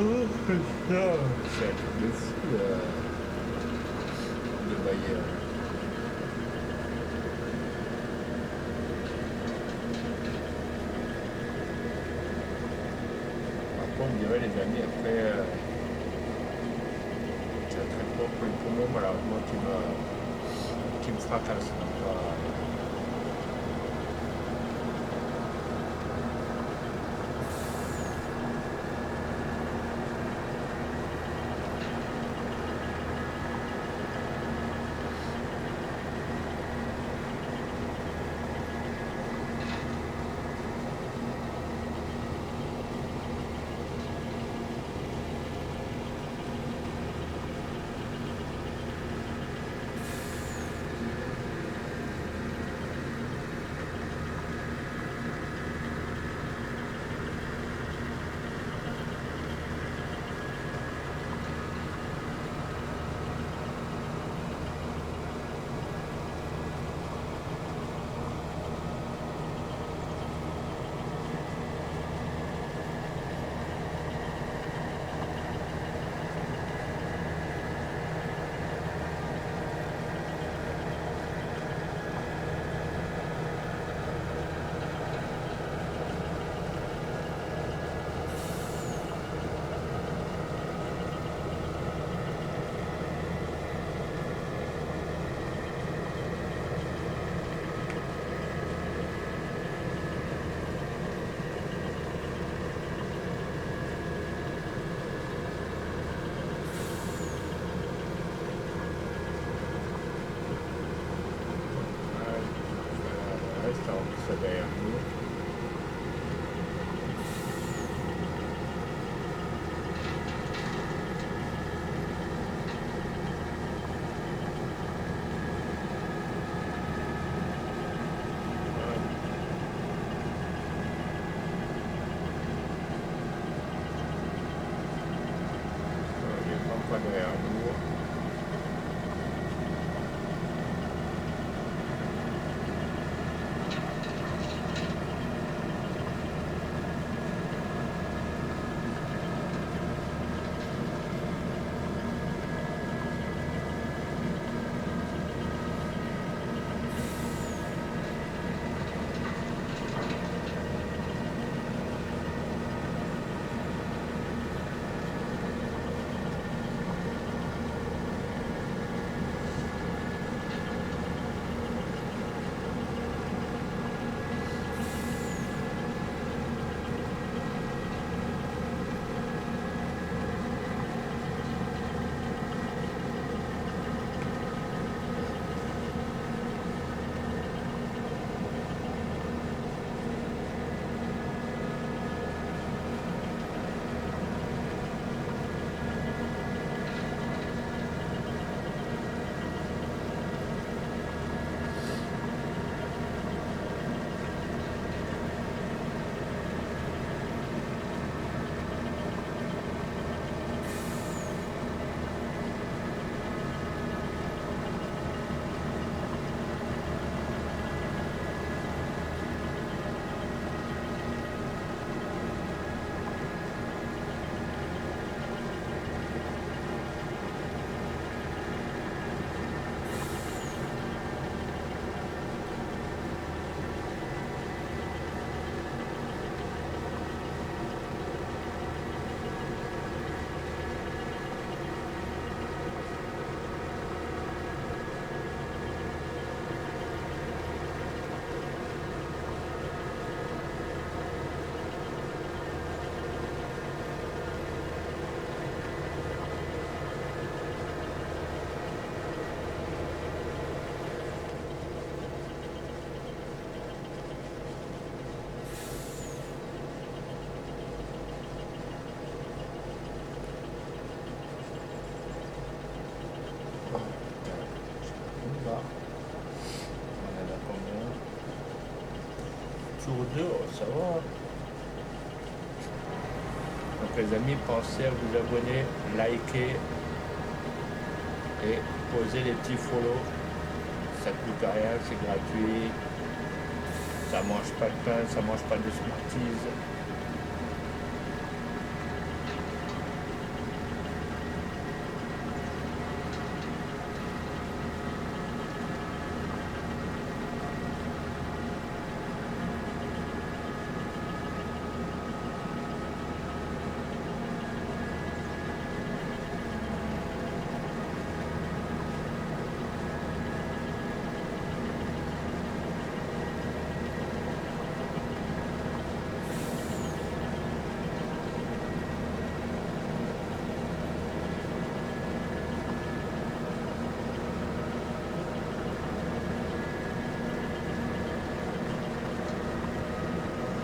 Oh, putain, c'est un truc de fou de Bayern. Par contre, on dirait les amis, après, j'ai un traitement pour les poumons malheureusement qui me fracasse. Donc, reste ça derrière nous. Il est pas derrière nous. Tour 2, ça va. Donc les amis, pensez à vous abonner, liker et poser les petits follow. Ça ne coûte rien, c'est gratuit. Ça mange pas de pain, ça mange pas de Smarties.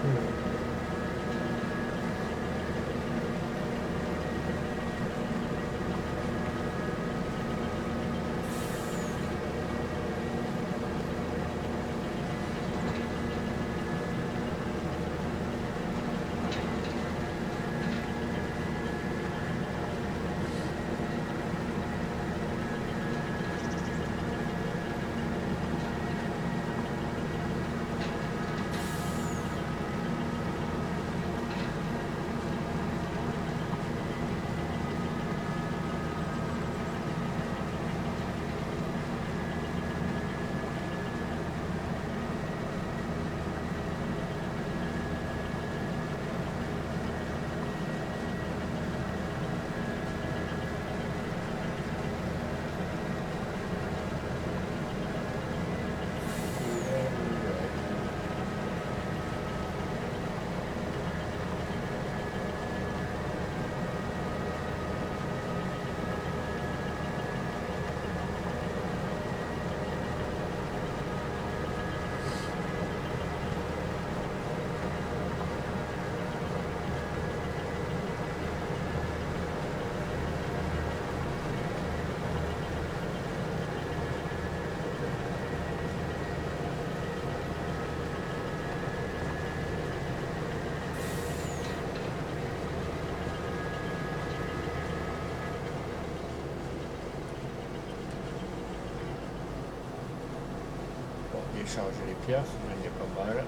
Bon, échanger les pièces, j'en ai pas mal.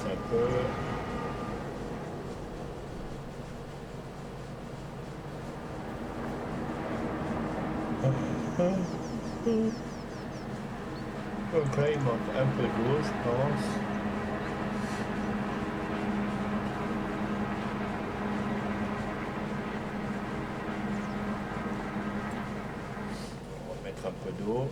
Un peu. Donc là, il manque un peu d'eau, je pense. On va mettre un peu d'eau.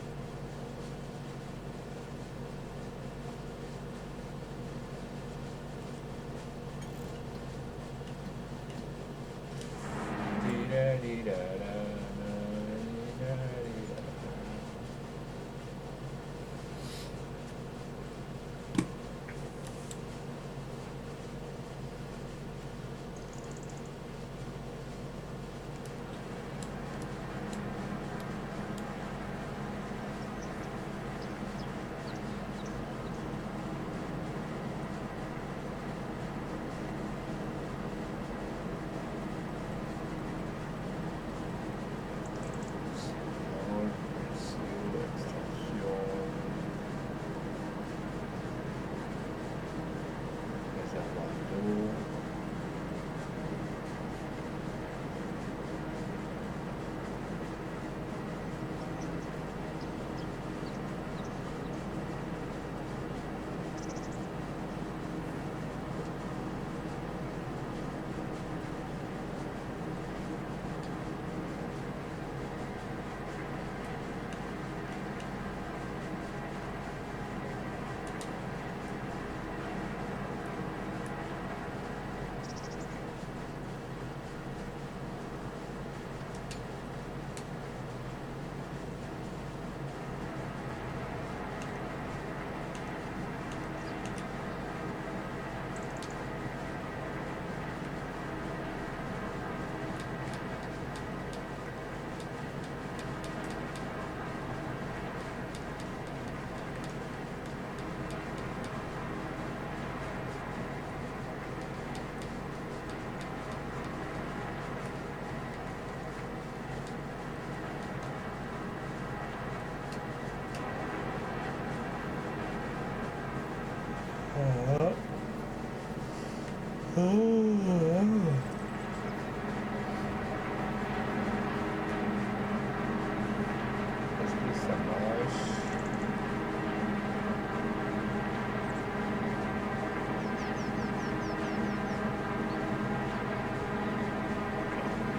Est-ce que ça marche?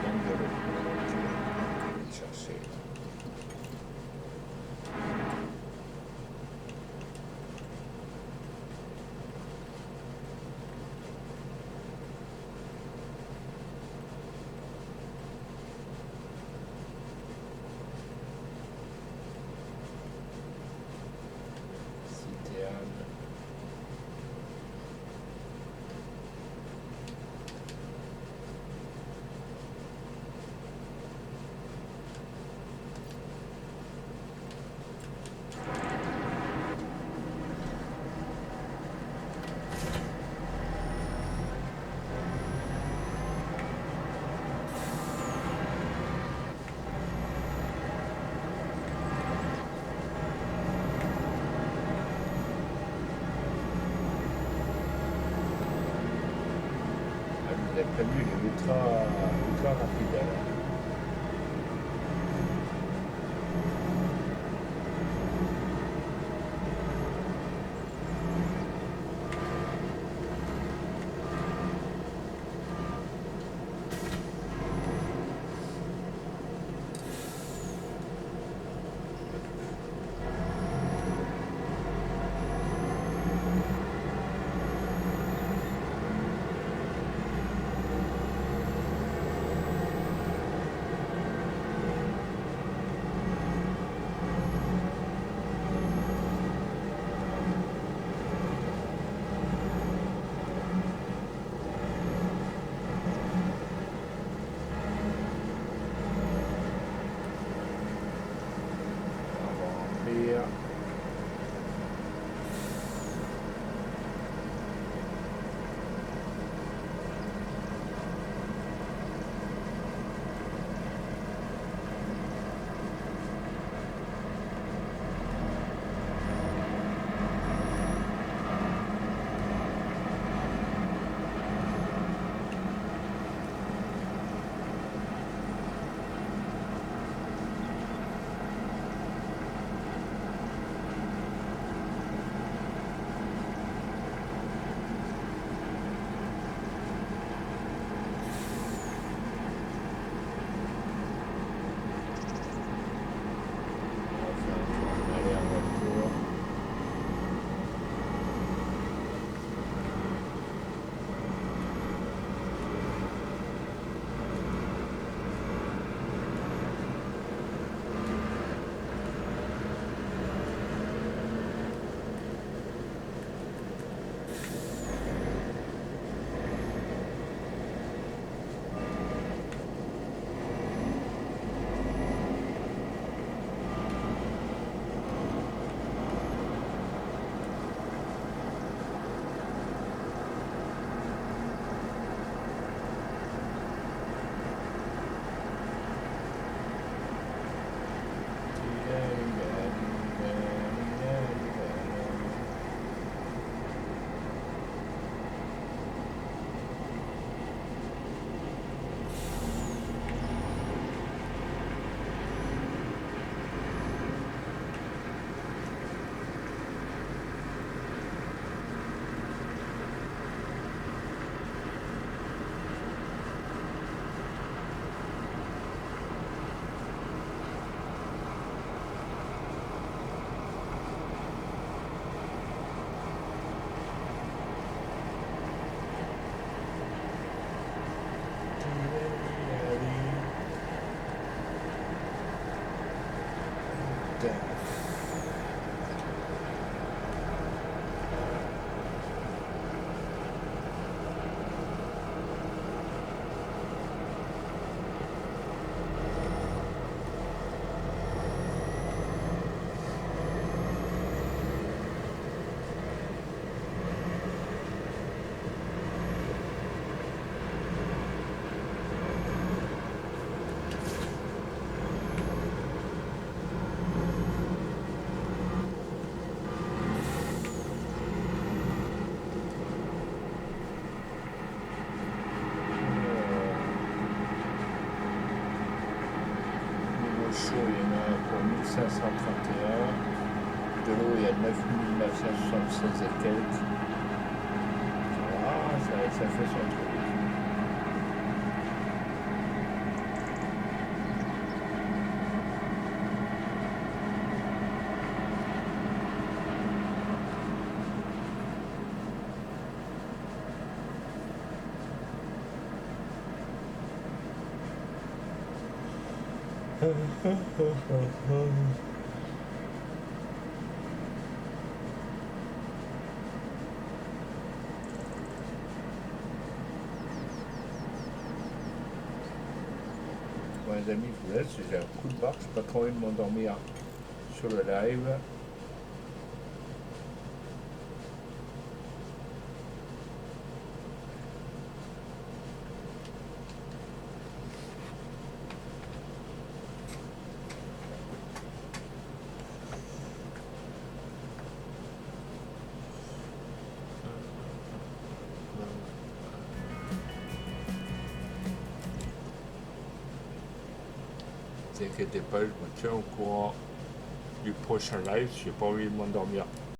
Manque de l'eau. Ok. Je vais le chercher. Citerne. Ah, je vous ai prévenu, il est ultra rapide. Alors. On va remplir. On va faire un tour en aller en retour. rigolo, il y a 9976 et quelques. Voilà, ça fait son truc. Bon, les amis, je vous laisse, j'ai un coup de barre, je n'ai pas trop envie de m'endormir sur le live. Ne vous inquiétez pas, je me tiens au courant du prochain live, j'ai pas envie de m'endormir